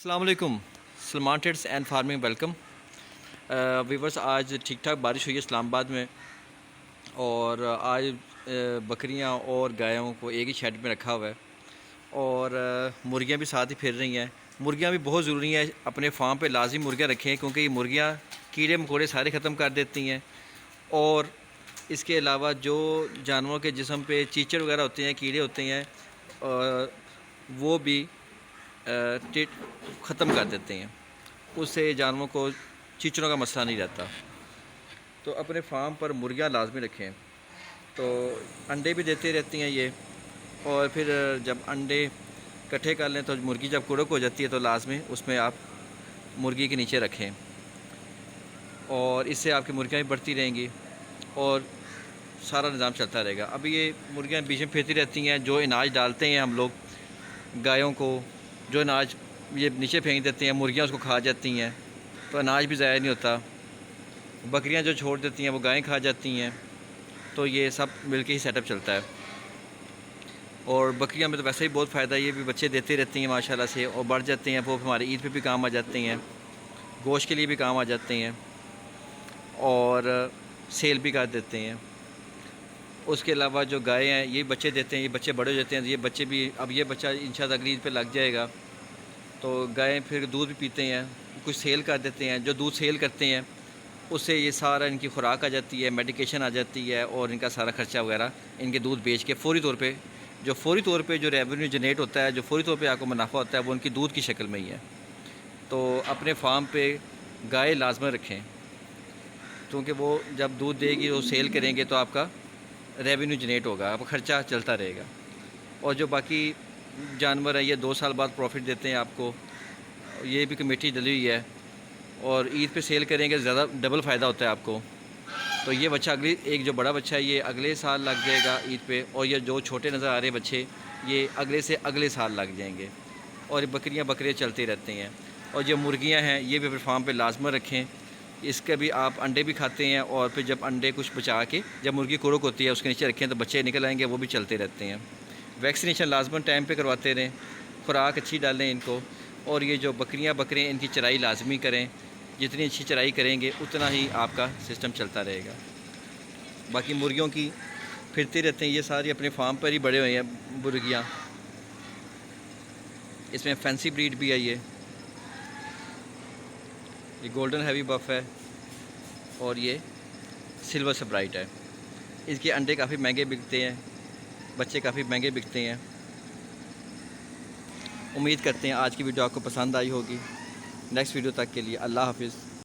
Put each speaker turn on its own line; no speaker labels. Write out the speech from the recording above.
अस्सलाम वालेकुम। Salman trades and farming welcome. Viewers, आज ठीक ठाक बारिश हुई है इस्लामाबाद में और आज बकरियां और गायों को एक ही शेड में रखा हुआ है और मुर्गियां भी साथ ही फिर रही हैं। मुर्गियां भी बहुत ज़रूरी हैं, अपने फार्म पे लाजिम मुर्गियां रखें क्योंकि ये मुर्गियां कीड़े मकोड़े सारे ख़त्म कर देती हैं। और इसके अलावा जो जानवरों के जिस्म पे चीचड़ वगैरह होते हैं, कीड़े होते हैं, वो भी ख़त्म कर देते हैं। उससे जानवरों को चीचड़ों का मसला नहीं रहता। तो अपने फार्म पर मुर्गियाँ लाजमी रखें। तो अंडे भी देते रहती हैं ये, और फिर जब अंडे इकट्ठे कर लें तो मुर्गी जब कुड़क हो जाती है तो लाजमी उसमें आप मुर्गी के नीचे रखें और इससे आपकी मुर्गियाँ भी बढ़ती रहेंगी और सारा निज़ाम चलता रहेगा। अभी ये मुर्गियाँ बीच में फिरती रहती हैं। जो अनाज डालते हैं हम लोग गायों को, जो अनाज ये नीचे फेंक देते हैं, मुर्गियाँ उसको खा जाती हैं, तो अनाज भी ज़ाया नहीं होता। बकरियाँ जो छोड़ देती हैं वो गायें खा जाती हैं। तो ये सब मिलके ही सेटअप चलता है। और बकरियाँ में तो वैसे ही बहुत फ़ायदा, ये भी बच्चे देती रहती हैं माशाल्लाह से और बढ़ जाते हैं। वो हमारे ईद पे भी काम आ जाती हैं, गोश्त के लिए भी काम आ जाते हैं और सेल भी कर देते हैं। उसके अलावा जो गायें हैं ये बच्चे देते हैं, ये बच्चे बड़े हो जाते हैं। ये बच्चे भी, अब ये बच्चा इंशाल्लाह अगली ईद पे लग जाएगा तो गायें फिर दूध भी पीते हैं, कुछ सेल कर देते हैं। जो दूध सेल करते हैं उससे ये सारा इनकी खुराक आ जाती है, मेडिकेशन आ जाती है और इनका सारा ख़र्चा वगैरह इनके दूध बेच के फ़ौरी तौर पे जो रेवेन्यू जनरेट होता है, जो फ़ौरी तौर पे आपको मुनाफा होता है, वो उनकी दूध की शक्ल में ही है। तो अपने फार्म पे गाय लाजमी रखें क्योंकि वो जब दूध देगी, वो सेल करेंगे तो आपका रेवेन्यू जनरेट होगा, आपका ख़र्चा चलता रहेगा। और जो बाकी जानवर हैं ये 2 साल बाद प्रॉफिट देते हैं आपको। ये भी कमेटी डली हुई है और ईद पे सेल करेंगे ज़्यादा डबल फ़ायदा होता है आपको। तो ये बच्चा एक जो बड़ा बच्चा है ये अगले साल लग जाएगा ईद पे, और ये जो छोटे नज़र आ रहे हैं बच्चे ये अगले से अगले साल लग जाएंगे। और ये बकरियाँ चलते रहते हैं। और जो मुर्गियाँ हैं ये भी अपने फार्म पे लाजमी रखें। इसके भी आप अंडे भी खाते हैं और फिर जब अंडे कुछ बचा के जब मुर्गी कुड़क होती है उसके नीचे रखें तो बच्चे निकल आएंगे, वो भी चलते रहते हैं। वैक्सीनेशन लाजमन टाइम पे करवाते रहें, खुराक अच्छी डालें इनको। और ये जो बकरियां इनकी चराई लाजमी करें। जितनी अच्छी चराई करेंगे उतना ही आपका सिस्टम चलता रहेगा। बाकी मुर्गियों की फिरते रहते हैं, ये सारी अपने फार्म पर ही बड़े हुए हैं मुर्गियाँ। इसमें फैंसी ब्रीड भी है, ये गोल्डन हैवी बफ है और ये सिल्वर स्प्राइट है। इसके अंडे काफ़ी महंगे बिकते हैं, बच्चे काफ़ी महंगे बिकते हैं। उम्मीद करते हैं आज की वीडियो आपको पसंद आई होगी। नेक्स्ट वीडियो तक के लिए अल्लाह हाफिज़।